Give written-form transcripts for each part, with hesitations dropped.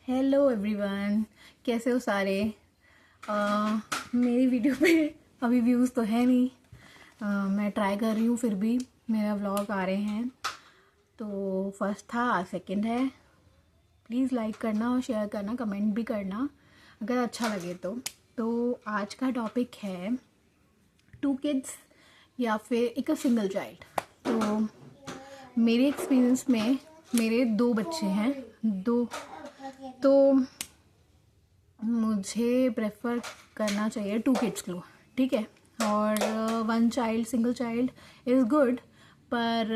Hello everyone, कैसे हो सारे। मेरी वीडियो पे अभी व्यूज़ तो है नहीं। मैं ट्राई कर रही हूँ, फिर भी मेरा व्लॉग आ रहे हैं। तो फर्स्ट था, आज सेकंड है। प्लीज़ लाइक करना और शेयर करना, कमेंट भी करना अगर अच्छा लगे तो आज का टॉपिक है 2 किड्स या फिर एक सिंगल चाइल्ड। तो मेरे एक्सपीरियंस में मेरे 2 बच्चे हैं, तो मुझे प्रेफर करना चाहिए 2 किड्स को, ठीक है। और 1 child, single child is good. पर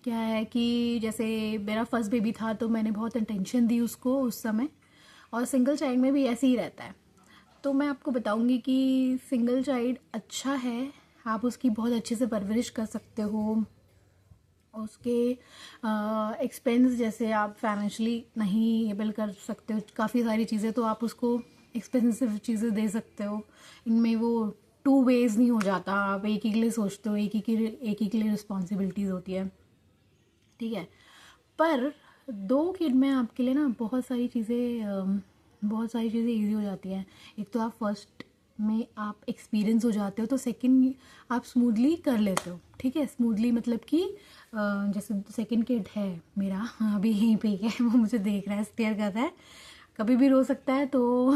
क्या है कि जैसे मेरा फर्स्ट बेबी था तो मैंने बहुत अटेंशन दी उसको उस समय, और सिंगल चाइल्ड में भी ऐसे ही रहता है। तो मैं आपको बताऊंगी कि सिंगल चाइल्ड अच्छा है, आप उसकी बहुत अच्छे से परवरिश कर सकते हो। उसके एक्सपेंस, जैसे आप फाइनेंशली नहीं एबल कर सकते हो काफ़ी सारी चीज़ें, तो आप उसको एक्सपेंसिव चीज़ें दे सकते हो। इनमें वो 2 वेज नहीं हो जाता, आप एक ही के लिए सोचते हो, एक ही के लिए रिस्पॉन्सिबिलिटीज़ होती है, ठीक है। पर 2 किड में आपके लिए ना बहुत सारी चीज़ें ईजी हो जाती हैं। एक तो आप फर्स्ट में आप एक्सपीरियंस हो जाते हो, तो सेकंड आप स्मूथली कर लेते हो, ठीक है। स्मूथली मतलब कि जैसे सेकंड किड है मेरा, अभी यहीं पे ही है, वो मुझे देख रहा है, स्टेयर कर रहा है, कभी भी रो सकता है। तो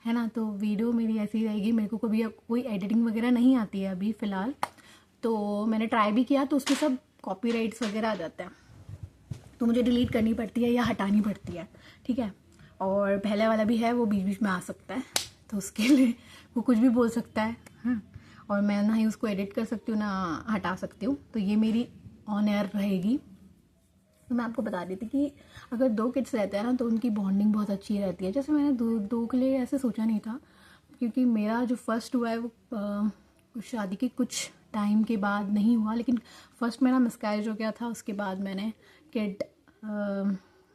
है ना, तो वीडियो मेरी ऐसी ही रहेगी। मेरे को कभी अब कोई एडिटिंग वगैरह नहीं आती है अभी फ़िलहाल। तो मैंने ट्राई भी किया तो उसमें सब कॉपीराइट्स वगैरह आ जाते हैं, तो मुझे डिलीट करनी पड़ती है या हटानी पड़ती है, ठीक है। और पहले वाला भी है, वो बीच बीच में आ सकता है, तो उसके लिए वो कुछ भी बोल सकता है, हाँ। और मैं ना ही उसको एडिट कर सकती हूँ ना हटा सकती हूँ, तो ये मेरी ऑन एयर रहेगी। तो मैं आपको बता रही थी कि अगर 2 किड्स रहते हैं ना तो उनकी बॉन्डिंग बहुत अच्छी रहती है। जैसे मैंने दो के लिए ऐसे सोचा नहीं था, क्योंकि मेरा जो फर्स्ट हुआ है वो शादी के कुछ टाइम के बाद नहीं हुआ, लेकिन फर्स्ट मेरा मिसकैरेज हो गया था। उसके बाद मैंने किड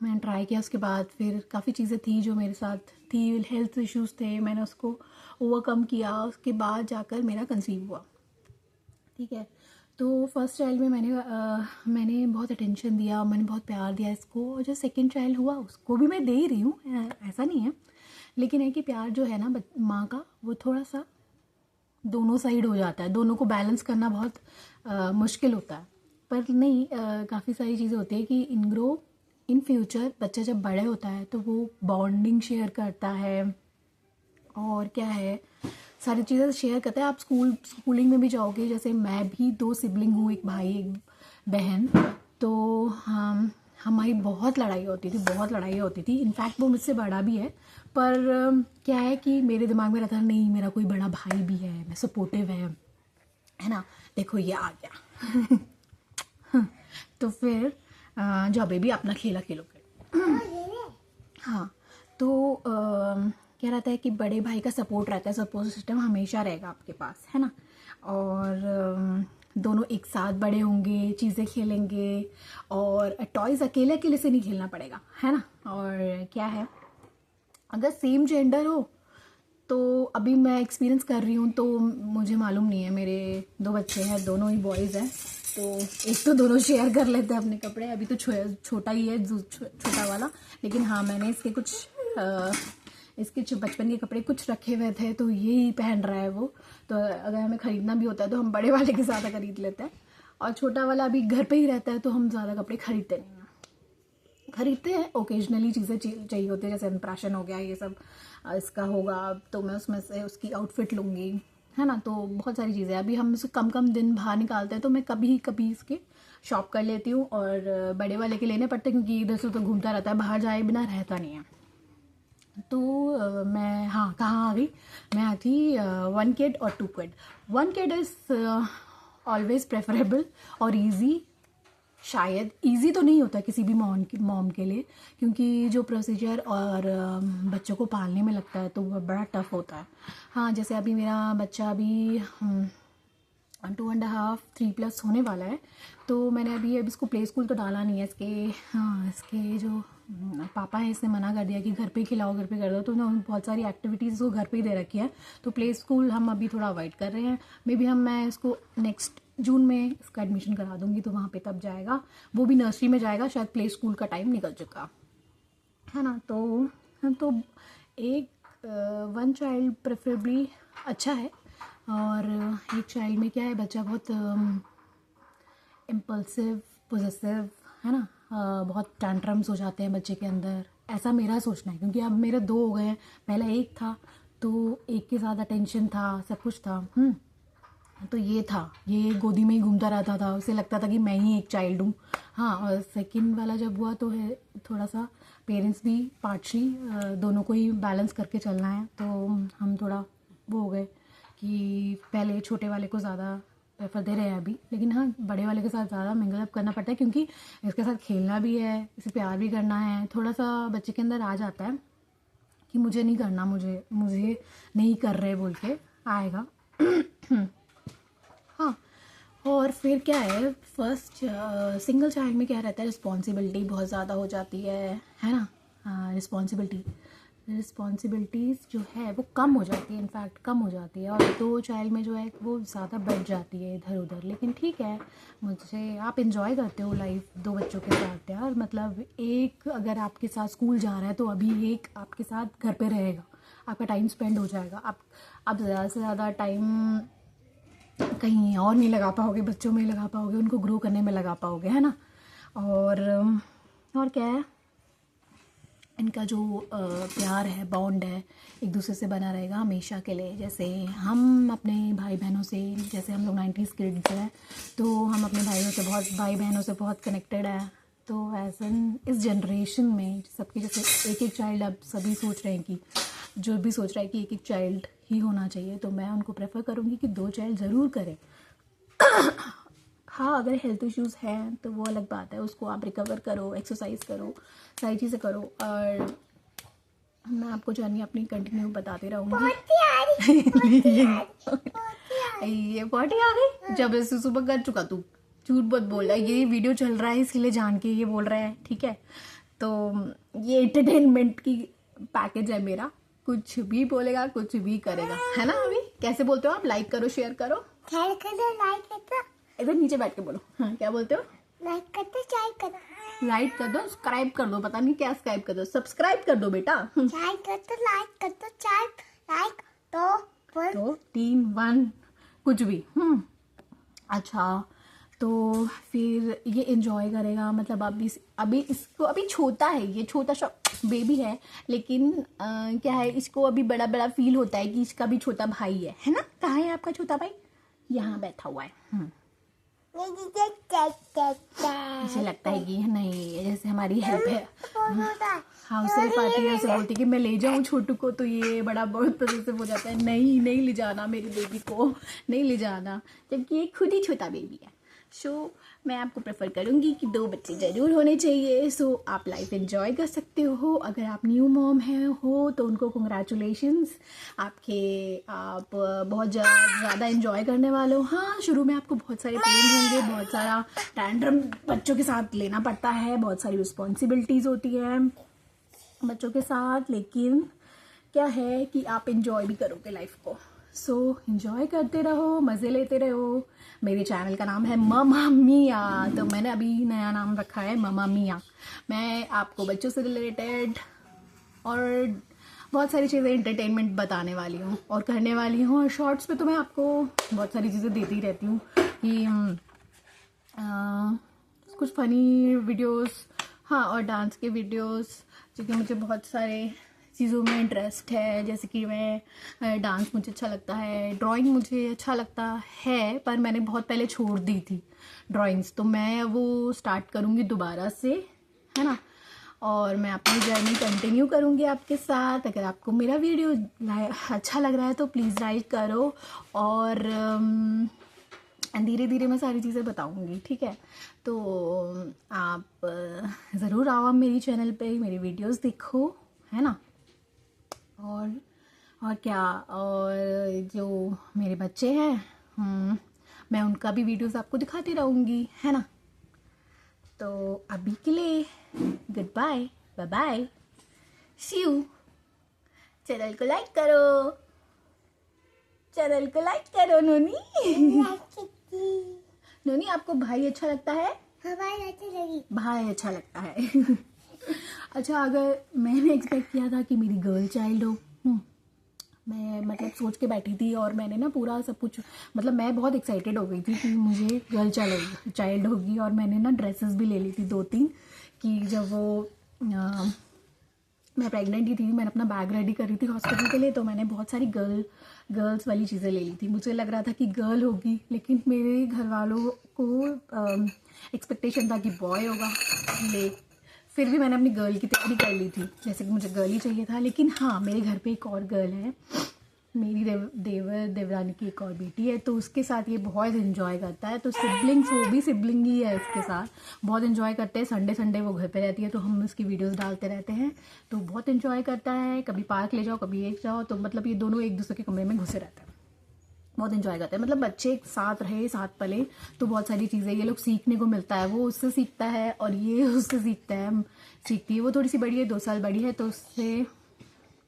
मैंने ट्राई किया। उसके बाद फिर काफ़ी चीज़ें थी जो मेरे साथ थी, हेल्थ इश्यूज़ थे, मैंने उसको ओवरकम किया। उसके बाद जाकर मेरा कंसीव हुआ, ठीक है। तो फर्स्ट चाइल्ड में मैंने बहुत अटेंशन दिया, मैंने बहुत प्यार दिया इसको, और जो सेकंड चाइल्ड हुआ उसको भी मैं दे ही रही हूँ, ऐसा नहीं है। लेकिन है कि प्यार जो है ना माँ का, वो थोड़ा सा दोनों साइड हो जाता है, दोनों को बैलेंस करना बहुत मुश्किल होता है। पर नहीं, काफ़ी सारी चीज़ें होती है कि इन फ्यूचर बच्चा जब बड़े होता है तो वो बॉन्डिंग शेयर करता है, और क्या है, सारी चीज़ें शेयर करते हैं। आप स्कूलिंग में भी जाओगे, जैसे मैं भी 2 सिबलिंग हूँ, एक भाई एक बहन। तो हमारी बहुत लड़ाई होती थी। इनफैक्ट वो मुझसे बड़ा भी है, पर क्या है कि मेरे दिमाग में रहता है नहीं, मेरा कोई बड़ा भाई भी है, मैं सपोर्टिव है ना। देखो ये आ गया तो फिर जाओ बेबी, अपना खेला खेलोगे। हाँ, तो क्या रहता है कि बड़े भाई का सपोर्ट रहता है, सपोर्ट सिस्टम हमेशा रहेगा आपके पास, है ना। और दोनों एक साथ बड़े होंगे, चीज़ें खेलेंगे, और टॉयज़ अकेले अकेले से नहीं खेलना पड़ेगा, है ना। और क्या है, अगर सेम जेंडर हो तो अभी मैं एक्सपीरियंस कर रही हूँ, तो मुझे मालूम नहीं है। मेरे 2 बच्चे हैं, दोनों ही बॉयज़ हैं, तो एक तो दोनों शेयर कर लेते हैं अपने कपड़े। अभी तो छोटा ही है छोटा वाला, लेकिन हाँ, मैंने इसके बचपन के कपड़े कुछ रखे हुए थे, तो यही पहन रहा है वो। तो अगर हमें ख़रीदना भी होता है तो हम बड़े वाले के ज़्यादा खरीद लेते हैं, और छोटा वाला अभी घर पे ही रहता है, तो हम ज़्यादा कपड़े खरीदते नहीं हैं। खरीदते हैं ओकेजनली, चीज़ें चाहिए होती है, जैसे इंप्रेशन हो गया, ये सब इसका होगा तो मैं उसमें से उसकी आउटफिट लूँगी, है ना। तो बहुत सारी चीज़ें अभी हम उसे कम कम दिन बाहर निकालते हैं, तो मैं कभी कभी इसके शॉप कर लेती हूँ, और बड़े वाले के लेने पड़ते हैं, क्योंकि इधर से तो घूमता रहता है, बाहर जाए बिना रहता नहीं है। तो मैं, हाँ, कहाँ आ गई मैं, आती 1 किड और 2 kid. 1 kid is always preferable और ईजी। शायद इजी तो नहीं होता किसी भी मॉम के लिए, क्योंकि जो प्रोसीजर और बच्चों को पालने में लगता है तो वो बड़ा टफ होता है। हाँ, जैसे अभी मेरा बच्चा अभी 2.5 3+ होने वाला है, तो मैंने अभी इसको प्ले स्कूल तो डाला नहीं है। इसके जो पापा है, इसने मना कर दिया कि घर पे खिलाओ, घर पे कर दो, तो उन्होंने बहुत सारी एक्टिविटीज़ को घर पे ही दे रखी है। तो प्ले स्कूल हम अभी थोड़ा अवॉइड कर रहे हैं। मे बी मैं इसको नेक्स्ट जून में इसका एडमिशन करा दूंगी, तो वहाँ पे तब जाएगा, वो भी नर्सरी में जाएगा, शायद प्ले स्कूल का टाइम निकल चुका। है ना। तो एक वन चाइल्ड प्रेफरेबली अच्छा है। और एक चाइल्ड में क्या है, बच्चा बहुत इम्पल्सिव, पोजेसिव, है ना। बहुत टैंट्रम्स हो जाते हैं बच्चे के अंदर, ऐसा मेरा सोचना है। क्योंकि अब मेरे 2 हो गए हैं, पहला एक था तो एक के साथ अटेंशन था, सब कुछ था। तो ये था, ये गोदी में ही घूमता रहता था, उसे लगता था कि मैं ही एक चाइल्ड हूँ। हाँ, और सेकंड वाला जब हुआ तो है थोड़ा सा पेरेंट्स भी पार्टली दोनों को ही बैलेंस करके चलना है। तो हम थोड़ा वो हो गए कि पहले छोटे वाले को ज़्यादा प्रेफर दे रहे हैं अभी, लेकिन हाँ बड़े वाले के साथ ज़्यादा मिंगल अप करना पड़ता है, क्योंकि इसके साथ खेलना भी है, इसे प्यार भी करना है। थोड़ा सा बच्चे के अंदर आ जाता है कि मुझे नहीं करना, मुझे नहीं कर रहे बोल के आएगा। हाँ, और फिर क्या है, फर्स्ट सिंगल चाइल्ड में क्या रहता है, रिस्पॉन्सिबिलिटी बहुत ज़्यादा हो जाती है ना। रिस्पॉन्सिबिलिटीज़ जो है वो कम हो जाती है, इनफैक्ट कम हो जाती है। और 2 चाइल्ड में जो है वो ज़्यादा बढ़ जाती है इधर उधर। लेकिन ठीक है, मुझे आप इन्जॉय करते हो लाइफ 2 बच्चों के साथ यार। मतलब एक अगर आपके साथ स्कूल जा रहा है तो अभी एक आपके साथ घर पे रहेगा, आपका टाइम स्पेंड हो जाएगा। आप ज़्यादा से ज़्यादा टाइम कहीं और नहीं लगा पाओगे, बच्चों में लगा पाओगे, उनको ग्रो करने में लगा पाओगे, है ना। और क्या है, इनका जो प्यार है, बॉन्ड है, एक दूसरे से बना रहेगा हमेशा के लिए। जैसे हम अपने भाई बहनों से, जैसे हम लोग 90s किड्स हैं तो हम अपने भाई बहनों से बहुत कनेक्टेड है। तो ऐसा इस जनरेशन में सबकी, जैसे एक चाइल्ड, अब सभी सोच रहे हैं कि जो भी सोच रहा है कि एक चाइल्ड ही होना चाहिए, तो मैं उनको प्रेफर करूँगी कि 2 चाइल्ड ज़रूर करें। हाँ, अगर हेल्थ इश्यूज़ हैं तो वो अलग बात है, उसको आप रिकवर करो, एक्सरसाइज करो, सारी चीज़ें करो। और मैं आपको जर्नी अपनी कंटिन्यू बताती रहूँगी। ये पॉटी आ गई जब ऐसे सुबह कर चुका, तू झूठ बहुत बोल रहा है। ये वीडियो चल रहा है इसलिए जान के ये बोल रहा है, ठीक है। तो ये एंटरटेनमेंट की पैकेज है मेरा, कुछ भी बोलेगा, कुछ भी करेगा, है ना। अभी कैसे बोलते हो आप, लाइक करो, शेयर करो, लाइक करो, इधर नीचे बैठ के बोलो। हाँ, क्या बोलते हो, लाइक करते, चाय करो, लाइक कर दो, सब्सक्राइब कर दो, पता नहीं क्या सब्सक्राइब कर दो, सब्सक्राइब कर दो बेटा। चाय करते, लाइक करते, चाय लाइक तो 3 1 कुछ भी। अच्छा, तो फिर ये एंजॉय करेगा। मतलब अभी इसको, अभी छोटा है, ये छोटा सा बेबी है, लेकिन क्या है, इसको अभी बड़ा बड़ा फील होता है कि इसका भी छोटा भाई है ना। कहाँ है आपका छोटा भाई, यहाँ बैठा हुआ है। मुझे लगता है कि नहीं, जैसे हमारी हेल्प है, हाउस हेल्प आती है, ऐसे बोलती है कि मैं ले जाऊँ छोटू को, तो ये बड़ा बहुत पॉजिटिव हो जाता है, नहीं ले जाना मेरी बेबी को, नहीं ले जाना, जबकि ये खुद ही छोटा बेबी है। सो मैं आपको प्रेफर करूँगी कि 2 बच्चे ज़रूर होने चाहिए। सो आप लाइफ एंजॉय कर सकते हो। अगर आप न्यू मॉम हो तो उनको कंग्रेचुलेशंस, आप बहुत ज़्यादा एंजॉय करने वाले हो। हाँ, शुरू में आपको बहुत सारे पेन होंगे, बहुत सारा टैंट्रम बच्चों के साथ लेना पड़ता है, बहुत सारी रिस्पॉन्सिबिलिटीज़ होती है बच्चों के साथ, लेकिन क्या है कि आप एंजॉय भी करोगे लाइफ को। सो एंजॉय करते रहो, मज़े लेते रहो। मेरे चैनल का नाम है ममा मिया, तो मैंने अभी नया नाम रखा है ममा मिया। मैं आपको बच्चों से रिलेटेड और बहुत सारी चीज़ें एंटरटेनमेंट बताने वाली हूँ और करने वाली हूँ। और शॉर्ट्स पे तो मैं आपको बहुत सारी चीज़ें देती रहती हूँ कि कुछ फ़नी वीडियोस, हाँ, और डांस के वीडियोस, क्योंकि मुझे बहुत सारे चीज़ों में इंटरेस्ट है। जैसे कि मैं डांस मुझे अच्छा लगता है, ड्राइंग मुझे अच्छा लगता है, पर मैंने बहुत पहले छोड़ दी थी ड्राइंग्स, तो मैं वो स्टार्ट करूँगी दोबारा से, है ना। और मैं अपनी जर्नी कंटिन्यू करूँगी आपके साथ। अगर आपको मेरा वीडियो अच्छा लग रहा है तो प्लीज़ लाइक करो, और धीरे धीरे मैं सारी चीज़ें बताऊँगी, ठीक है। तो आप ज़रूर आओ मेरी चैनल पे, मेरी वीडियोस देखो, है ना। और क्या, और जो मेरे बच्चे हैं, मैं उनका भी वीडियोस आपको दिखाती रहूँगी, है ना। तो अभी के लिए good bye, bye bye, see you. Channel को लाइक करो, चैनल को लाइक करो। नोनी नोनी, आपको भाई अच्छा लगता है? हमारी अच्छी लगी, भाई अच्छा लगता है। अच्छा, अगर मैंने एक्सपेक्ट किया था कि मेरी गर्ल चाइल्ड हो, मैं मतलब सोच के बैठी थी और मैंने ना पूरा सब कुछ, मतलब मैं बहुत एक्साइटेड हो गई थी कि मुझे गर्ल चाइल्ड होगी। और मैंने ना ड्रेसेस भी ले ली थी 2-3, कि जब वो मैं प्रेग्नेंट ही थी, मैंने अपना बैग रेडी करी थी हॉस्पिटल के लिए, तो मैंने बहुत सारी गर्ल्स वाली चीज़ें ले ली थी। मुझे लग रहा था कि गर्ल होगी, लेकिन मेरे घर वालों को एक्सपेक्टेशन था कि बॉय होगा। फिर भी मैंने अपनी गर्ल की तैयारी कर ली थी, जैसे कि मुझे गर्ल ही चाहिए था। लेकिन हाँ, मेरे घर पे एक और गर्ल है, मेरी देवरानी की एक और बेटी है, तो उसके साथ ये बहुत इन्जॉय करता है। तो सिबलिंग्स, वो भी सिबलिंग ही है, इसके साथ बहुत इन्जॉय करते हैं। संडे वो घर पे रहती है, तो हम उसकी वीडियोस डालते रहते हैं, तो बहुत इन्जॉय करता है। कभी पार्क ले जाओ, कभी एक जाओ, तो मतलब ये दोनों एक दूसरे के कमरे में घुसे रहते हैं, बहुत इन्जॉय करते हैं। मतलब बच्चे एक साथ रहे, साथ पले, तो बहुत सारी चीज़ें ये लोग सीखने को मिलता है। वो उससे सीखता है और ये उससे सीखती है। वो थोड़ी सी बड़ी है, 2 साल बड़ी है, तो उससे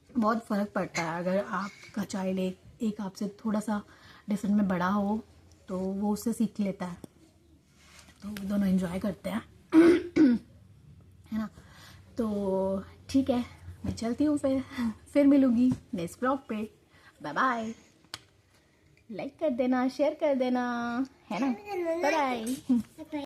बहुत फ़र्क पड़ता है। अगर आपका चाइल्ड एक आपसे थोड़ा सा डिफरेंट में बड़ा हो, तो वो उससे सीख लेता है। तो वो दोनों एंजॉय करते हैं, है ना। तो ठीक है, मैं चलती हूँ, फिर मिलूँगी नेक्स्ट ब्लॉग पे। Bye bye. लाइक कर देना, शेयर कर देना, है ना। Bye bye.